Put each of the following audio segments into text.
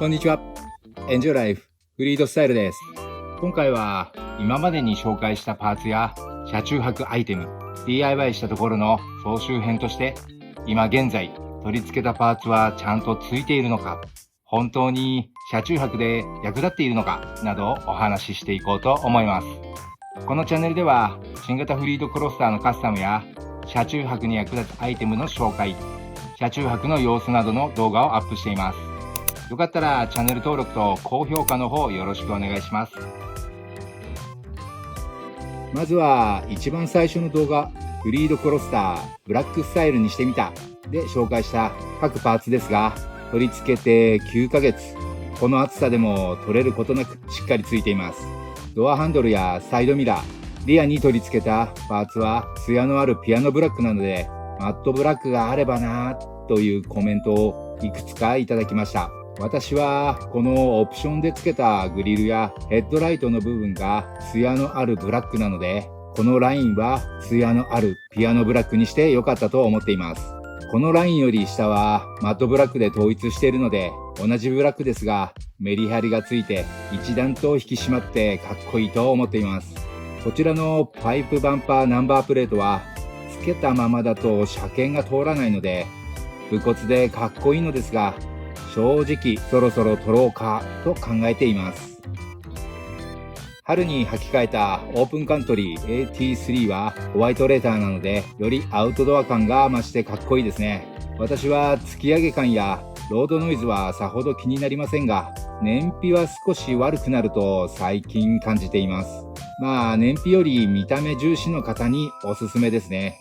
こんにちは。エンジョイライフフリードスタイルです。今回は今までに紹介したパーツや車中泊アイテム、DIY したところの総集編として、今現在取り付けたパーツはちゃんとついているのか、本当に車中泊で役立っているのかなどをお話ししていこうと思います。このチャンネルでは新型フリードクロスターのカスタムや車中泊に役立つアイテムの紹介、車中泊の様子などの動画をアップしています。よかったらチャンネル登録と高評価の方よろしくお願いします。まずは一番最初の動画、フリードクロスターブラックスタイルにしてみたで紹介した各パーツですが、取り付けて9ヶ月、この暑さでも取れることなくしっかりついています。ドアハンドルやサイドミラー、リアに取り付けたパーツはツヤのあるピアノブラックなので、マットブラックがあればなぁというコメントをいくつかいただきました。私はこのオプションで付けたグリルやヘッドライトの部分がツヤのあるブラックなので、このラインはツヤのあるピアノブラックにしてよかったと思っています。このラインより下はマットブラックで統一しているので、同じブラックですがメリハリがついて一段と引き締まってかっこいいと思っています。こちらのパイプバンパーナンバープレートは付けたままだと車検が通らないので武骨でかっこいいのですが、正直そろそろ取ろうかと考えています。春に履き替えたオープンカントリー AT3 はホワイトレーターなので、よりアウトドア感が増してかっこいいですね。私は突き上げ感やロードノイズはさほど気になりませんが、燃費は少し悪くなると最近感じています。燃費より見た目重視の方におすすめですね。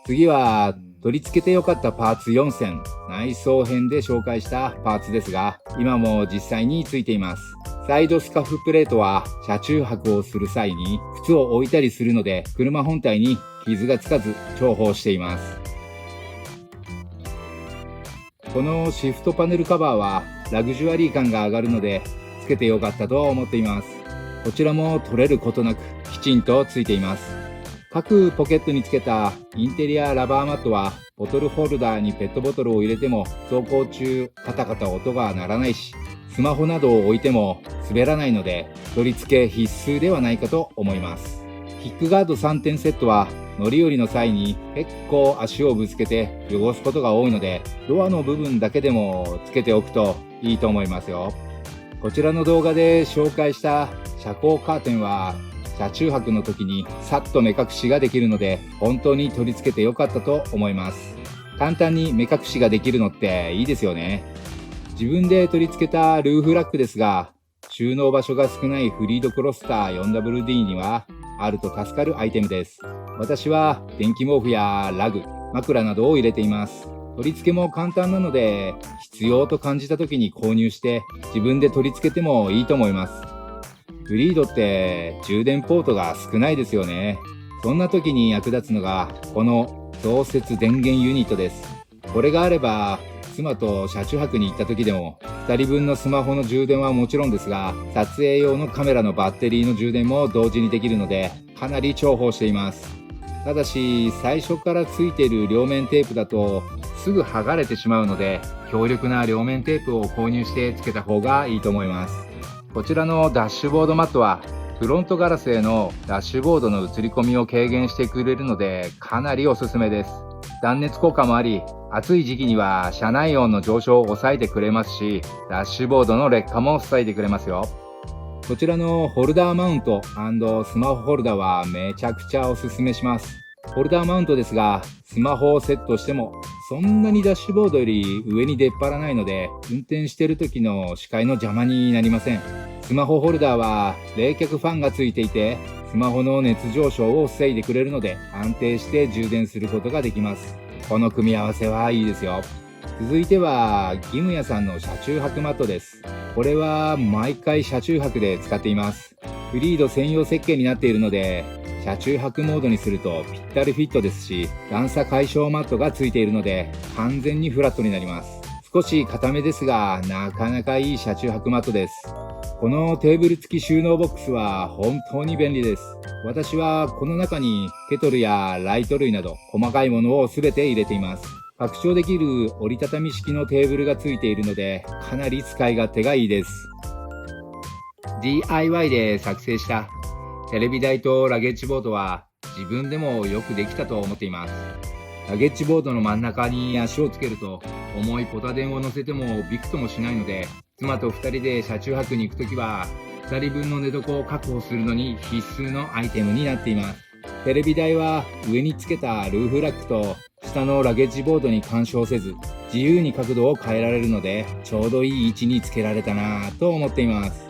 次は取り付けてよかったパーツ4選、内装編で紹介したパーツですが、今も実際についています。サイドスカフプレートは車中泊をする際に靴を置いたりするので、車本体に傷がつかず重宝しています。このシフトパネルカバーはラグジュアリー感が上がるので、つけてよかったと思っています。こちらも取れることなくきちんとついています。各ポケットにつけたインテリアラバーマットはボトルホルダーにペットボトルを入れても走行中カタカタ音が鳴らないし、スマホなどを置いても滑らないので取り付け必須ではないかと思います。キックガード3点セットは乗り降りの際に結構足をぶつけて汚すことが多いので、ドアの部分だけでもつけておくといいと思いますよ。こちらの動画で紹介した遮光カーテンは車中泊の時にさっと目隠しができるので、本当に取り付けてよかったと思います。簡単に目隠しができるのっていいですよね。自分で取り付けたルーフラックですが、収納場所が少ないフリードクロスター 4WD にはあると助かるアイテムです。私は電気毛布やラグ、枕などを入れています。取り付けも簡単なので、必要と感じた時に購入して自分で取り付けてもいいと思います。フリードって充電ポートが少ないですよね。そんな時に役立つのがこの増設電源ユニットです。これがあれば妻と車中泊に行った時でも2人分のスマホの充電はもちろんですが、撮影用のカメラのバッテリーの充電も同時にできるのでかなり重宝しています。ただし最初からついている両面テープだとすぐ剥がれてしまうので、強力な両面テープを購入してつけた方がいいと思います。こちらのダッシュボードマットはフロントガラスへのダッシュボードの映り込みを軽減してくれるのでかなりおすすめです。断熱効果もあり、暑い時期には車内温の上昇を抑えてくれますし、ダッシュボードの劣化も防いでくれますよ。こちらのホルダーマウント&スマホホルダーはめちゃくちゃおすすめします。ホルダーマウントですが、スマホをセットしてもそんなにダッシュボードより上に出っ張らないので、運転している時の視界の邪魔になりません。スマホホルダーは冷却ファンがついていて、スマホの熱上昇を防いでくれるので安定して充電することができます。この組み合わせはいいですよ。続いてはギムヤさんの車中泊マットです。これは毎回車中泊で使っています。フリード専用設計になっているので、車中泊モードにするとぴったりフィットですし、段差解消マットがついているので完全にフラットになります。少し硬めですがなかなかいい車中泊マットです。このテーブル付き収納ボックスは本当に便利です。私はこの中にケトルやライト類など細かいものを全て入れています。拡張できる折りたたみ式のテーブルがついているので、かなり使い勝手がいいです。DIY で作成したテレビ台とラゲッジボードは自分でもよくできたと思っています。ラゲッジボードの真ん中に足をつけると重いポタ電を乗せてもびくともしないので、妻と2人で車中泊に行くときは2人分の寝床を確保するのに必須のアイテムになっています。テレビ台は上につけたルーフラックと下のラゲッジボードに干渉せず、自由に角度を変えられるのでちょうどいい位置につけられたなぁと思っています。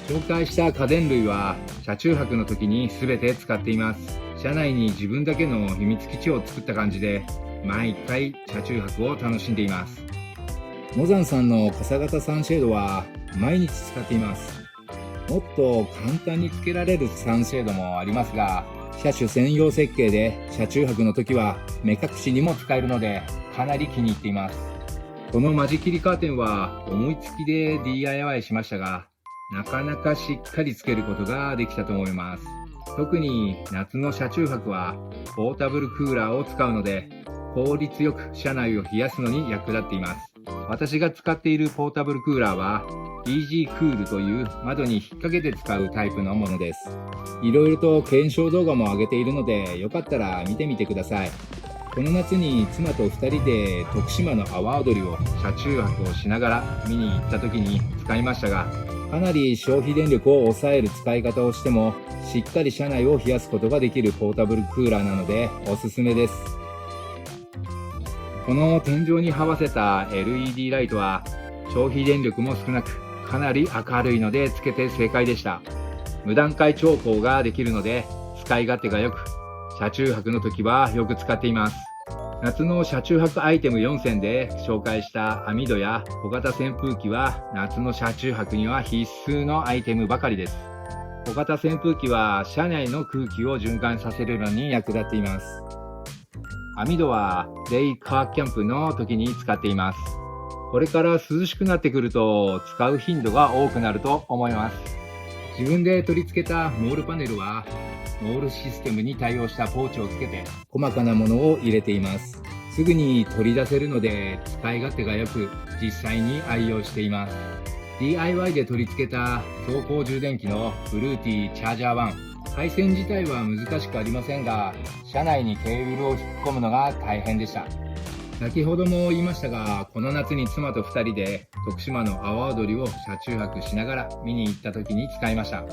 紹介した家電類は車中泊の時に全て使っています。車内に自分だけの秘密基地を作った感じで毎回車中泊を楽しんでいます。モザンさんの傘型サンシェードは毎日使っています。もっと簡単につけられるサンシェードもありますが、車種専用設計で車中泊の時は目隠しにも使えるのでかなり気に入っています。この間仕切りカーテンは思いつきで DIY しましたが、なかなかしっかりつけることができたと思います。特に夏の車中泊はポータブルクーラーを使うので効率よく車内を冷やすのに役立っています。私が使っているポータブルクーラーはイージークールという窓に引っ掛けて使うタイプのものです。いろいろと検証動画も上げているのでよかったら見てみてください。この夏に妻と2人で徳島の阿波踊りを車中泊をしながら見に行った時に使いましたが、かなり消費電力を抑える使い方をしてもしっかり車内を冷やすことができるポータブルクーラーなのでおすすめです。この天井に這わせた LED ライトは消費電力も少なくかなり明るいのでつけて正解でした。無段階調光ができるので使い勝手が良く、車中泊の時はよく使っています。夏の車中泊アイテム4選で紹介した網戸や小型扇風機は夏の車中泊には必須のアイテムばかりです。小型扇風機は車内の空気を循環させるのに役立っています。網戸はデイカーキャンプの時に使っています。これから涼しくなってくると使う頻度が多くなると思います。自分で取り付けたモールパネルはモールシステムに対応したポーチをつけて細かなものを入れています。すぐに取り出せるので使い勝手が良く、実際に愛用しています。 DIY で取り付けた走行充電器のブルーティーチャージャー1、配線自体は難しくありませんが、車内にケーブルを引っ込むのが大変でした。先ほども言いましたが、この夏に妻と2人で徳島の阿波踊りを車中泊しながら見に行った時に使いました。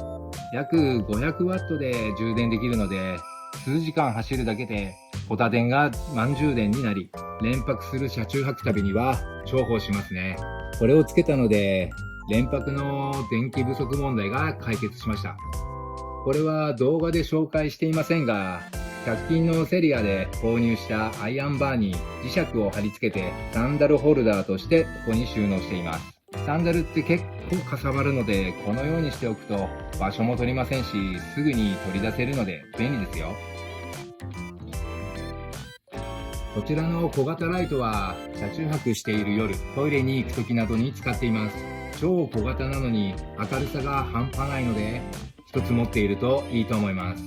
約500ワットで充電できるので、数時間走るだけでポタ電が満充電になり、連泊する車中泊旅には重宝しますね。これをつけたので連泊の電気不足問題が解決しました。これは動画で紹介していませんが、100均のセリアで購入したアイアンバーに磁石を貼り付けてサンダルホルダーとしてここに収納しています。サンダルって結構かさばるので、このようにしておくと場所も取りませんし、すぐに取り出せるので便利ですよ。こちらの小型ライトは車中泊している夜、トイレに行く時などに使っています。超小型なのに明るさが半端ないので、一つ持っているといいと思います。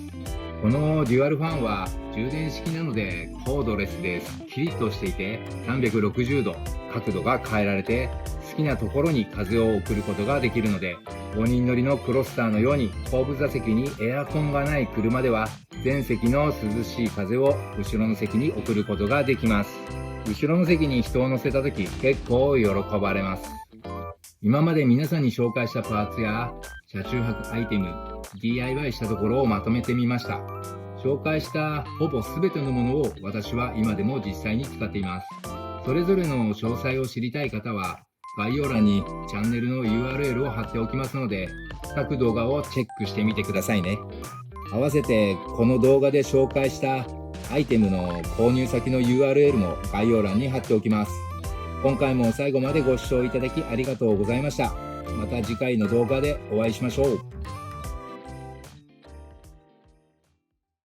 このデュアルファンは充電式なのでコードレスですっきりとしていて、360度角度が変えられて好きなところに風を送ることができるので、5人乗りのクロスターのように後部座席にエアコンがない車では前席の涼しい風を後ろの席に送ることができます。後ろの席に人を乗せた時結構喜ばれます。今まで皆さんに紹介したパーツや車中泊アイテム、DIY したところをまとめてみました。紹介したほぼ全てのものを私は今でも実際に使っています。それぞれの詳細を知りたい方は概要欄にチャンネルの URL を貼っておきますので、各動画をチェックしてみてくださいね。合わせてこの動画で紹介したアイテムの購入先の URL も概要欄に貼っておきます。今回も最後までご視聴いただきありがとうございました。また次回の動画でお会いしましょう。